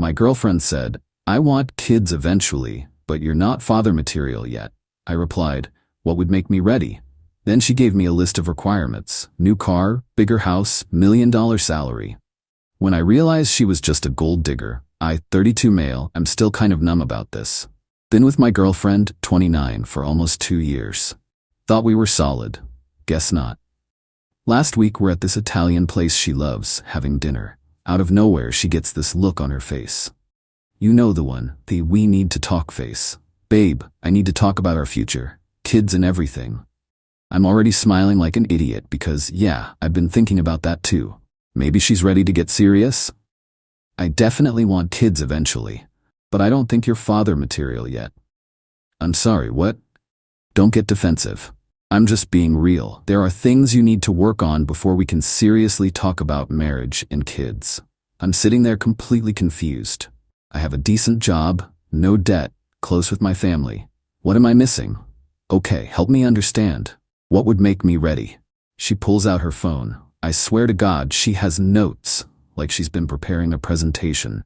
My girlfriend said, "I want kids eventually, but you're not father material yet." I replied, "What would make me ready?" Then she gave me a list of requirements: new car, bigger house, $1 million salary. When I realized she was just a gold digger, I, 32 male, am still kind of numb about this. Been with my girlfriend, 29, for almost 2 years. Thought we were solid. Guess not. Last week we're at this Italian place she loves, having dinner. Out of nowhere she gets this look on her face. You know the one, the "we need to talk" face. "Babe, I need to talk about our future, kids and everything." I'm already smiling like an idiot because, yeah, I've been thinking about that too. Maybe she's ready to get serious? I definitely want kids eventually, but I don't think you're father material yet. I'm sorry, what? Don't get defensive. I'm just being real. There are things you need to work on before we can seriously talk about marriage and kids. I'm sitting there completely confused. I have a decent job, no debt, close with my family. What am I missing? Okay, help me understand. What would make me ready? She pulls out her phone. I swear to God, she has notes, like she's been preparing a presentation.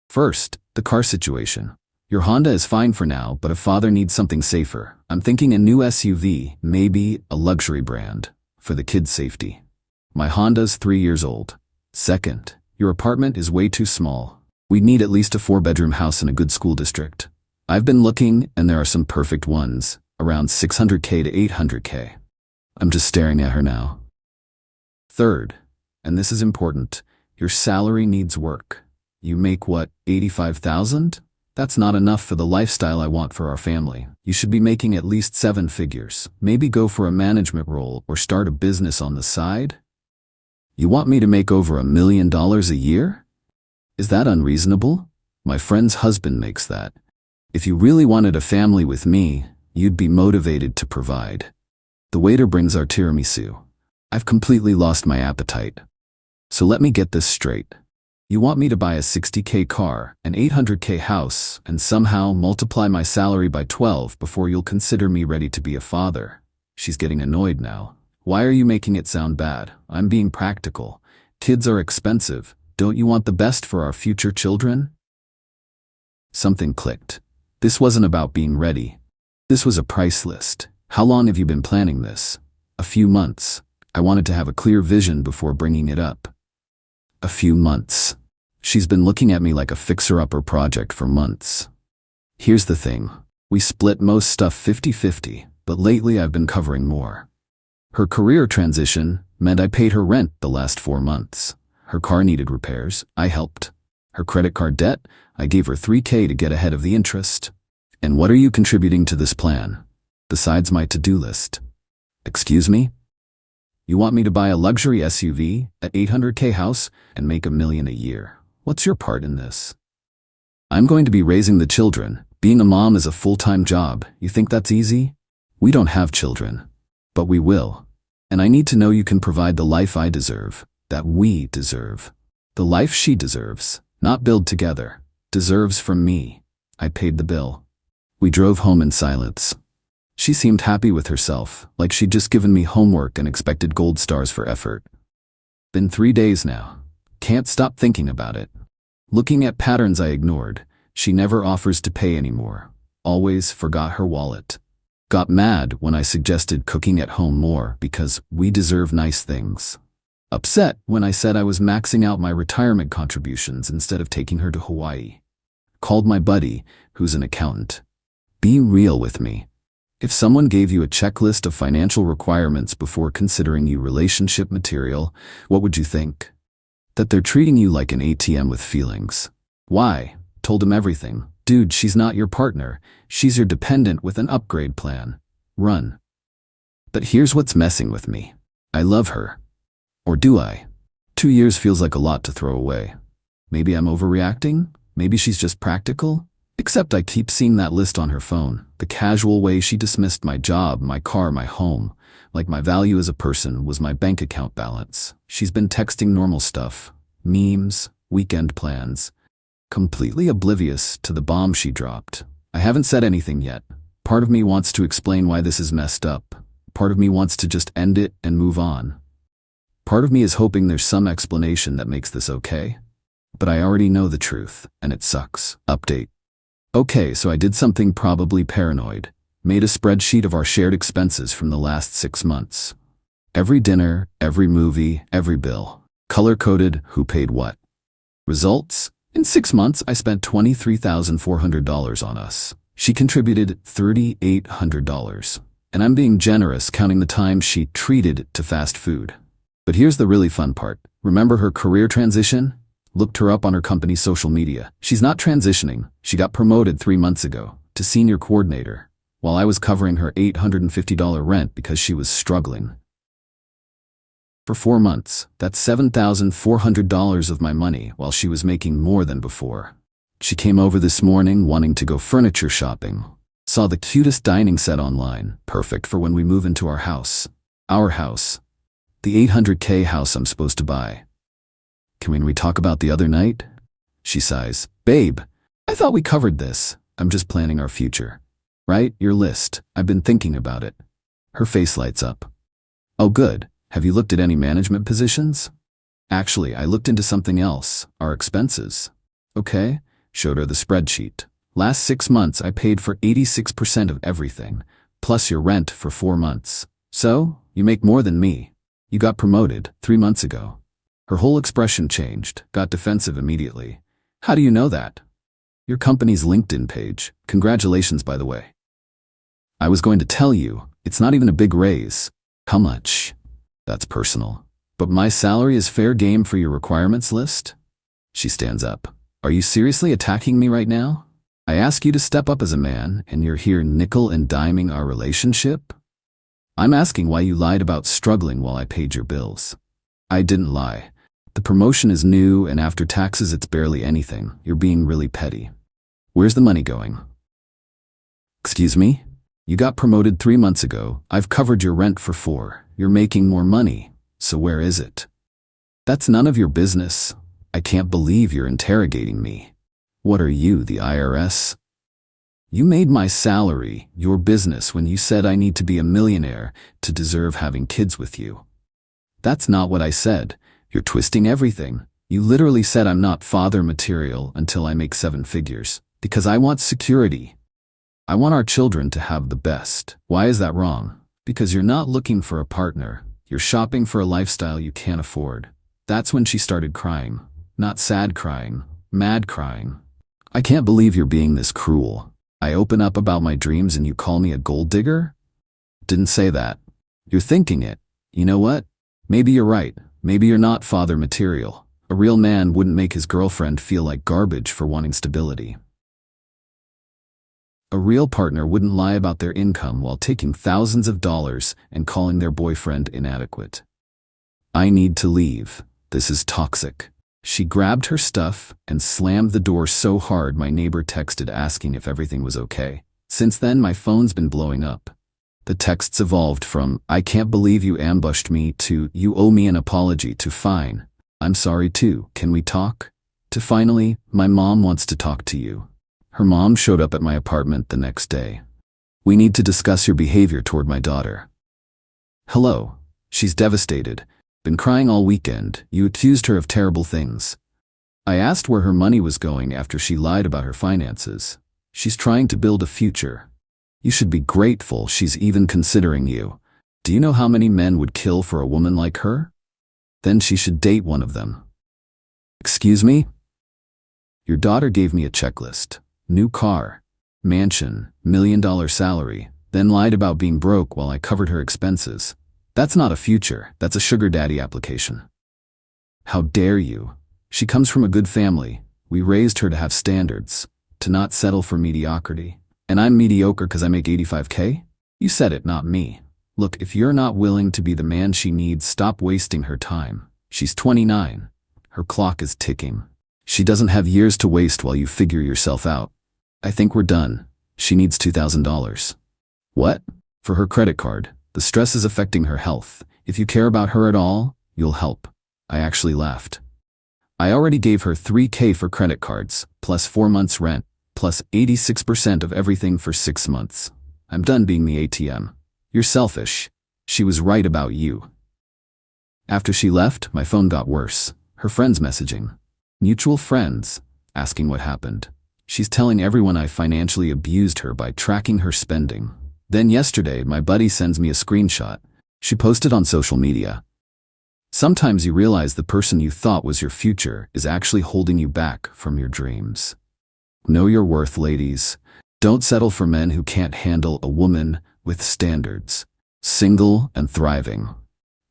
First, the car situation. Your Honda is fine for now, but a father needs something safer. I'm thinking a new SUV, maybe a luxury brand, for the kids' safety. My Honda's 3 years old. Second, your apartment is way too small. We need at least a 4-bedroom house in a good school district. I've been looking, and there are some perfect ones, around $600K to $800K. I'm just staring at her now. Third, and this is important, your salary needs work. You make what, 85,000? That's not enough for the lifestyle I want for our family. You should be making at least 7 figures. Maybe go for a management role or start a business on the side? You want me to make over $1 million a year? Is that unreasonable? My friend's husband makes that. If you really wanted a family with me, you'd be motivated to provide. The waiter brings our tiramisu. I've completely lost my appetite. So let me get this straight. You want me to buy a $60K car, an $800K house, and somehow multiply my salary by 12 before you'll consider me ready to be a father. She's getting annoyed now. Why are you making it sound bad? I'm being practical. Kids are expensive. Don't you want the best for our future children? Something clicked. This wasn't about being ready. This was a price list. How long have you been planning this? A few months. I wanted to have a clear vision before bringing it up. A few months. She's been looking at me like a fixer-upper project for months. Here's the thing. We split most stuff 50-50, but lately I've been covering more. Her career transition meant I paid her rent the last 4 months. Her car needed repairs. I helped. Her credit card debt, I gave her $3K to get ahead of the interest. And what are you contributing to this plan, besides my to-do list? Excuse me? You want me to buy a luxury SUV, an $800K house, and make $1 million a year? What's your part in this? I'm going to be raising the children. Being a mom is a full-time job. You think that's easy? We don't have children, but we will. And I need to know you can provide the life I deserve, that we deserve. The life she deserves, not build together, deserves from me. I paid the bill. We drove home in silence. She seemed happy with herself, like she'd just given me homework and expected gold stars for effort. Been 3 days now. Can't stop thinking about it. Looking at patterns I ignored. She never offers to pay anymore. Always forgot her wallet. Got mad when I suggested cooking at home more because we deserve nice things. Upset when I said I was maxing out my retirement contributions instead of taking her to Hawaii. Called my buddy, who's an accountant. Be real with me. If someone gave you a checklist of financial requirements before considering you relationship material, what would you think? That they're treating you like an ATM with feelings. Why? Told him everything. Dude, she's not your partner. She's your dependent with an upgrade plan. Run. But here's what's messing with me. I love her. Or do I? 2 years feels like a lot to throw away. Maybe I'm overreacting? Maybe she's just practical? Except I keep seeing that list on her phone. The casual way she dismissed my job, my car, my home. Like my value as a person was my bank account balance. She's been texting normal stuff. Memes, weekend plans. Completely oblivious to the bomb she dropped. I haven't said anything yet. Part of me wants to explain why this is messed up. Part of me wants to just end it and move on. Part of me is hoping there's some explanation that makes this okay. but I already know the truth, and it sucks. Update. Okay, so I did something probably paranoid. Made a spreadsheet of our shared expenses from the last 6 months. Every dinner, every movie, every bill. Color-coded who paid what. Results? In 6 months, I spent $23,400 on us. She contributed $3,800. And I'm being generous counting the time she treated to fast food. But here's the really fun part. Remember her career transition? Looked her up on her company's social media. She's not transitioning. She got promoted 3 months ago to senior coordinator, while I was covering her $850 rent because she was struggling. For 4 months, that's $7,400 of my money while she was making more than before. She came over this morning wanting to go furniture shopping. Saw the cutest dining set online, perfect for when we move into our house. Our house. The $800K house I'm supposed to buy. Can we talk about the other night? She sighs. Babe, I thought we covered this. I'm just planning our future. Right? Your list. I've been thinking about it. Her face lights up. Oh good. Have you looked at any management positions? Actually, I looked into something else. Our expenses. Okay. Showed her the spreadsheet. Last 6 months I paid for 86% of everything, plus your rent for 4 months. So, you make more than me. You got promoted 3 months ago. Her whole expression changed, got defensive immediately. How do you know that? Your company's LinkedIn page. Congratulations, by the way. I was going to tell you, it's not even a big raise. How much? That's personal. But my salary is fair game for your requirements list? She stands up. Are you seriously attacking me right now? I ask you to step up as a man, and you're here nickel and diming our relationship? I'm asking why you lied about struggling while I paid your bills. I didn't lie. The promotion is new, and after taxes it's barely anything. You're being really petty. Where's the money going? Excuse me? You got promoted 3 months ago. I've covered your rent for 4. You're making more money. So where is it? That's none of your business. I can't believe you're interrogating me. What are you, the IRS? You made my salary your business when you said I need to be a millionaire to deserve having kids with you. That's not what I said. You're twisting everything. You literally said I'm not father material until I make 7 figures. Because I want security. I want our children to have the best. Why is that wrong? Because you're not looking for a partner. You're shopping for a lifestyle you can't afford. That's when she started crying. Not sad crying, mad crying. I can't believe you're being this cruel. I open up about my dreams and you call me a gold digger? Didn't say that. You're thinking it. You know what? Maybe you're right. Maybe you're not father material. A real man wouldn't make his girlfriend feel like garbage for wanting stability. A real partner wouldn't lie about their income while taking thousands of dollars and calling their boyfriend inadequate. I need to leave. This is toxic. She grabbed her stuff and slammed the door so hard my neighbor texted asking if everything was okay. Since then, my phone's been blowing up. The texts evolved from, I can't believe you ambushed me, to, you owe me an apology, to, fine. I'm sorry too, can we talk? To finally, my mom wants to talk to you. Her mom showed up at my apartment the next day. We need to discuss your behavior toward my daughter. Hello. She's devastated. Been crying all weekend. You accused her of terrible things. I asked where her money was going after she lied about her finances. She's trying to build a future. You should be grateful she's even considering you. Do you know how many men would kill for a woman like her? Then she should date one of them. Excuse me? Your daughter gave me a checklist. New car, mansion, $1 million salary, then lied about being broke while I covered her expenses. That's not a future, that's a sugar daddy application. How dare you? She comes from a good family. We raised her to have standards, to not settle for mediocrity. And I'm mediocre because I make $85K? You said it, not me. Look, if you're not willing to be the man she needs, stop wasting her time. She's 29. Her clock is ticking. She doesn't have years to waste while you figure yourself out. I think we're done. She needs $2,000. What? For her credit card. The stress is affecting her health. If you care about her at all, you'll help. I actually laughed. I already gave her $3K for credit cards, plus 4 months rent, plus 86% of everything for 6 months. I'm done being the ATM. You're selfish. She was right about you. After she left, my phone got worse. Her friends messaging. Mutual friends, asking what happened. She's telling everyone I financially abused her by tracking her spending. Then yesterday, my buddy sends me a screenshot. She posted on social media. Sometimes you realize the person you thought was your future is actually holding you back from your dreams. Know your worth, ladies. Don't settle for men who can't handle a woman with standards. Single and thriving.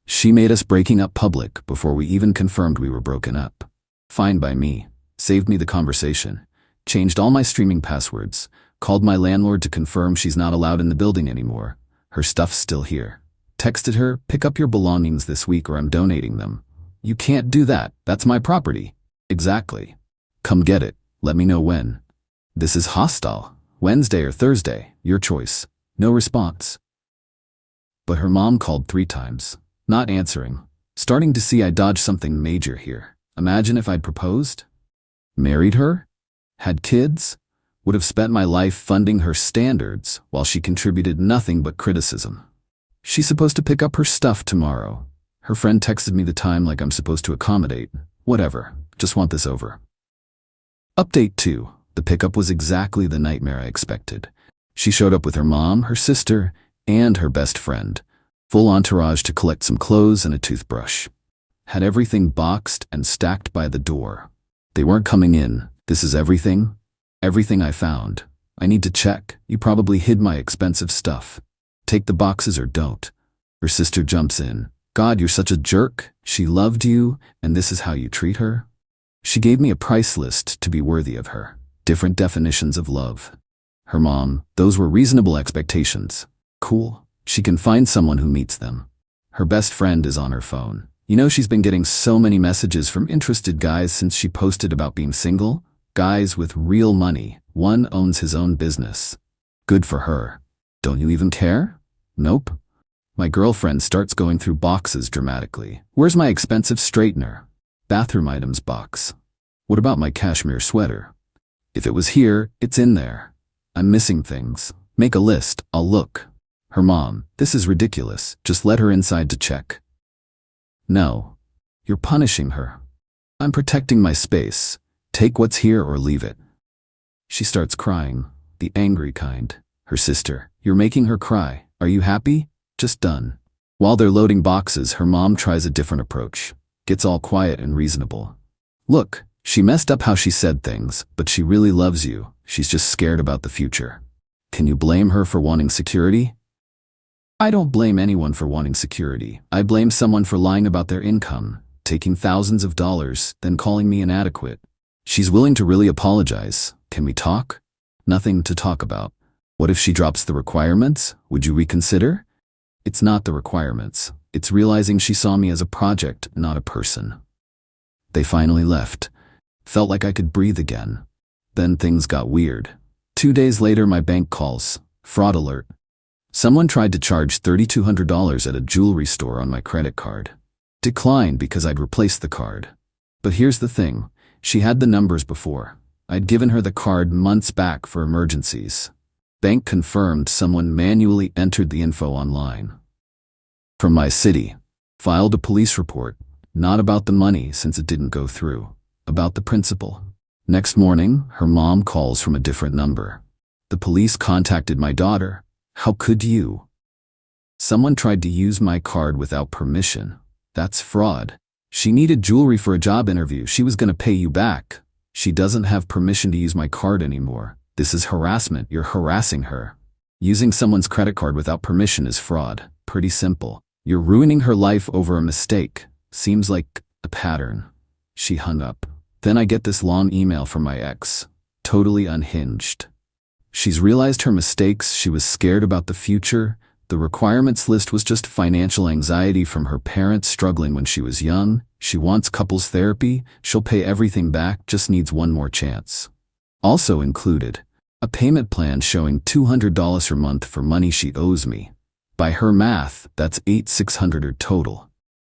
She made us breaking up public before we even confirmed we were broken up. Fine by me. Saved me the conversation. Changed all my streaming passwords. Called my landlord to confirm she's not allowed in the building anymore. Her stuff's still here. Texted her, pick up your belongings this week or I'm donating them. You can't do that. That's my property. Exactly. Come get it. Let me know when. This is hostile. Wednesday or Thursday. Your choice. No response. But her mom called 3 times. Not answering. Starting to see I dodged something major here. Imagine if I'd proposed? Married her? Had kids? Would have spent my life funding her standards while she contributed nothing but criticism. She's supposed to pick up her stuff tomorrow. Her friend texted me the time like I'm supposed to accommodate. Whatever. Just want this over. Update 2. The pickup was exactly the nightmare I expected. She showed up with her mom, her sister, and her best friend. Full entourage to collect some clothes and a toothbrush. Had everything boxed and stacked by the door. They weren't coming in. This is everything? Everything I found. I need to check. You probably hid my expensive stuff. Take the boxes or don't. Her sister jumps in. God, you're such a jerk. She loved you, and this is how you treat her? She gave me a price list to be worthy of her. Different definitions of love. Her mom, those were reasonable expectations. Cool. She can find someone who meets them. Her best friend is on her phone. You know she's been getting so many messages from interested guys since she posted about being single? Guys with real money. One owns his own business. Good for her. Don't you even care? Nope. My girlfriend starts going through boxes dramatically. Where's my expensive straightener? Bathroom items box. What about my cashmere sweater? If it was here, it's in there. I'm missing things. Make a list. I'll look. Her mom, this is ridiculous. Just let her inside to check. No. You're punishing her. I'm protecting my space. Take what's here or leave it. She starts crying, the angry kind. Her sister, you're making her cry. Are you happy? Just done. While they're loading boxes, her mom tries a different approach. Gets all quiet and reasonable. Look, she messed up how she said things, but she really loves you. She's just scared about the future. Can you blame her for wanting security? I don't blame anyone for wanting security. I blame someone for lying about their income, taking thousands of dollars, then calling me inadequate. She's willing to really apologize. Can we talk? Nothing to talk about. What if she drops the requirements? Would you reconsider? It's not the requirements. It's realizing she saw me as a project, not a person. They finally left. Felt like I could breathe again. Then things got weird. 2 days later, my bank calls. Fraud alert. Someone tried to charge $3,200 at a jewelry store on my credit card. Declined because I'd replaced the card. But here's the thing. She had the numbers before. I'd given her the card months back for emergencies. Bank confirmed someone manually entered the info online. From my city. Filed a police report. Not about the money since it didn't go through. About the principal. Next morning, her mom calls from a different number. The police contacted my daughter. How could you? Someone tried to use my card without permission. That's fraud. She needed jewelry for a job interview. She was going to pay you back. She doesn't have permission to use my card anymore. This is harassment. You're harassing her. Using someone's credit card without permission is fraud. Pretty simple. You're ruining her life over a mistake. Seems like a pattern. She hung up. Then I get this long email from my ex. Totally unhinged. She's realized her mistakes. She was scared about the future. The requirements list was just financial anxiety from her parents struggling when she was young. She wants couples therapy. She'll pay everything back, just needs one more chance. Also included, a payment plan showing $200 per month for money she owes me. By her math, that's $8,600 total.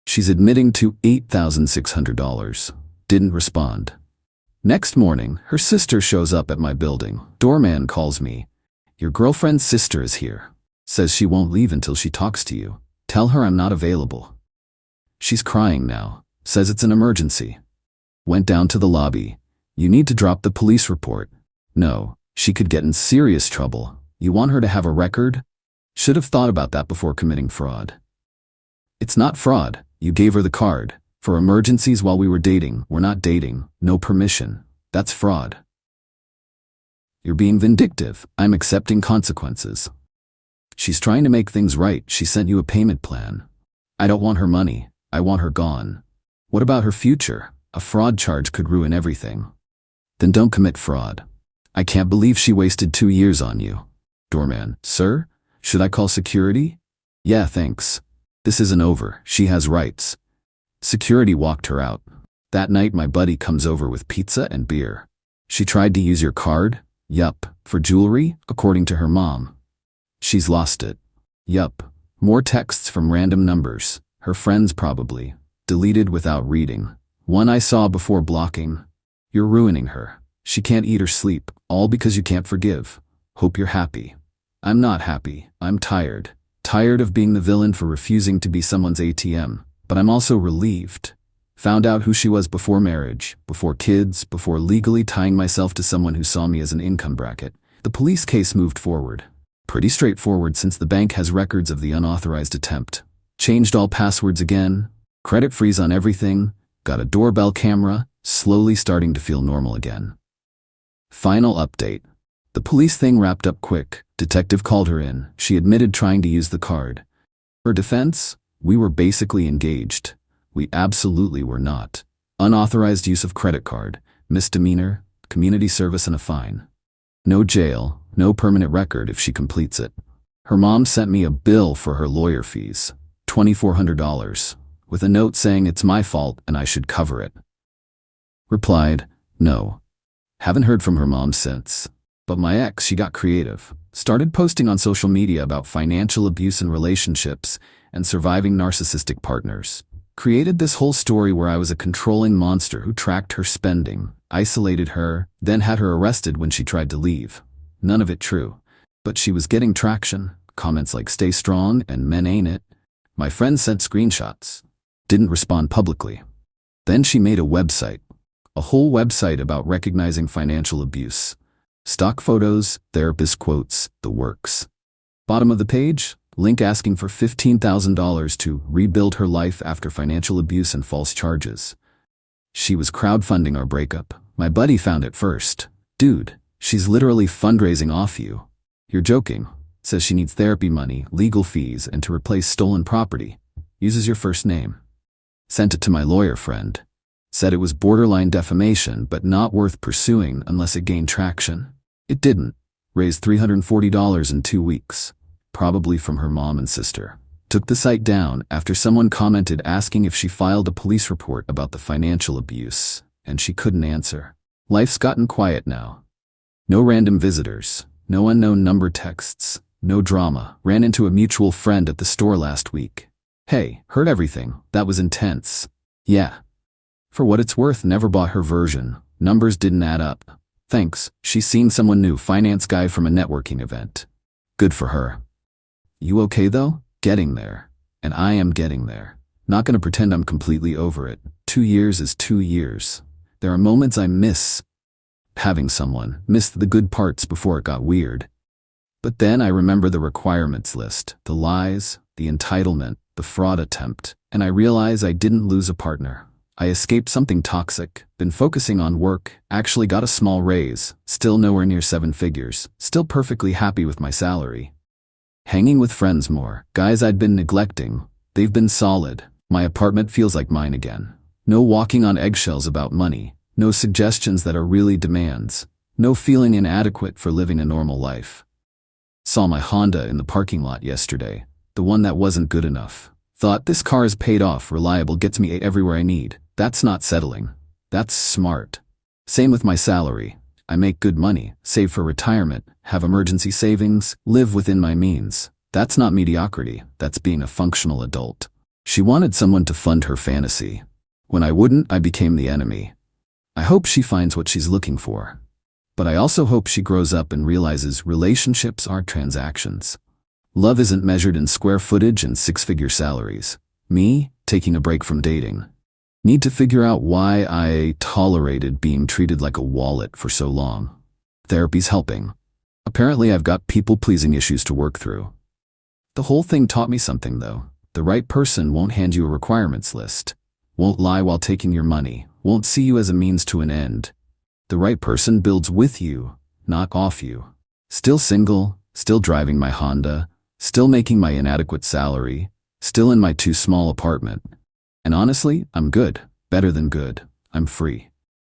She's admitting to $8,600. Didn't respond. Next morning, her sister shows up at my building. Doorman calls me. Your girlfriend's sister is here. Says she won't leave until she talks to you. Tell her I'm not available. She's crying now. Says it's an emergency. Went down to the lobby. You need to drop the police report. No, she could get in serious trouble. You want her to have a record? Should have thought about that before committing fraud. It's not fraud. You gave her the card. For emergencies while we were dating. We're not dating. No permission. That's fraud. You're being vindictive. I'm accepting consequences. She's trying to make things right. She sent you a payment plan. I don't want her money. I want her gone. What about her future? A fraud charge could ruin everything. Then don't commit fraud. I can't believe she wasted 2 years on you. Doorman, sir? Should I call security? Yeah, thanks. This isn't over. She has rights. Security walked her out. That night my buddy comes over with pizza and beer. She tried to use your card? Yup. For jewelry, according to her mom. She's lost it. Yup. More texts from random numbers. Her friends probably. Deleted without reading. One I saw before blocking. You're ruining her. She can't eat or sleep, all because you can't forgive. Hope you're happy. I'm not happy. I'm tired. Tired of being the villain for refusing to be someone's ATM. But I'm also relieved. Found out who she was before marriage, before kids, before legally tying myself to someone who saw me as an income bracket. The police case moved forward. Pretty straightforward since the bank has records of the unauthorized attempt. Changed all passwords again. Credit freeze on everything. Got a doorbell camera. Slowly starting to feel normal again. Final update. The police thing wrapped up quick. Detective called her in. She admitted trying to use the card. Her defense? We were basically engaged. We absolutely were not. Unauthorized use of credit card. Misdemeanor, community service and a fine. No jail, no permanent record if she completes it. Her mom sent me a bill for her lawyer fees. $2,400. With a note saying it's my fault and I should cover it. Replied, no. Haven't heard from her mom since. But my ex, she got creative. Started posting on social media about financial abuse in relationships and surviving narcissistic partners. Created this whole story where I was a controlling monster who tracked her spending, isolated her, then had her arrested when she tried to leave. None of it true. But she was getting traction. Comments like stay strong and men ain't it. My friends sent screenshots. Didn't respond publicly. Then she made a website. A whole website about recognizing financial abuse. Stock photos, therapist quotes, the works. Bottom of the page, link asking for $15,000 to rebuild her life after financial abuse and false charges. She was crowdfunding our breakup. My buddy found it first. Dude, she's literally fundraising off you. You're joking. Says she needs therapy money, legal fees, and to replace stolen property. Uses your first name. Sent it to my lawyer friend. Said it was borderline defamation, but not worth pursuing unless it gained traction. It didn't. Raised $340 in 2 weeks. Probably from her mom and sister. Took the site down after someone commented asking if she filed a police report about the financial abuse, and she couldn't answer. Life's gotten quiet now. No random visitors. No unknown number texts. No drama. Ran into a mutual friend at the store last week. Hey, heard everything. That was intense. Yeah. For what it's worth, never bought her version. Numbers didn't add up. Thanks, she's seen someone new, finance guy from a networking event. Good for her. You okay though? Getting there. And I am getting there. Not gonna pretend I'm completely over it. 2 years is 2 years. There are moments I miss having someone, missed the good parts before it got weird. But then I remember the requirements list, the lies, the entitlement, the fraud attempt, and I realize I didn't lose a partner. I escaped something toxic, been focusing on work, actually got a small raise, still nowhere near 7 figures, still perfectly happy with my salary. Hanging with friends more, guys I'd been neglecting, they've been solid. My apartment feels like mine again. No walking on eggshells about money, no suggestions that are really demands, no feeling inadequate for living a normal life. Saw my Honda in the parking lot yesterday, the one that wasn't good enough. Thought this car is paid off, reliable, gets me everywhere I need. That's not settling. That's smart. Same with my salary. I make good money, save for retirement, have emergency savings, live within my means. That's not mediocrity. That's being a functional adult. She wanted someone to fund her fantasy. When I wouldn't, I became the enemy. I hope she finds what she's looking for. But I also hope she grows up and realizes relationships are transactions. Love isn't measured in square footage and 6-figure salaries. Me, taking a break from dating. Need to figure out why I tolerated being treated like a wallet for so long. Therapy's helping. Apparently I've got people-pleasing issues to work through. The whole thing taught me something though. The right person won't hand you a requirements list, won't lie while taking your money, won't see you as a means to an end. The right person builds with you, not off you. Still single, still driving my Honda, still making my inadequate salary, still in my too small apartment. And honestly, I'm good, better than good. I'm free.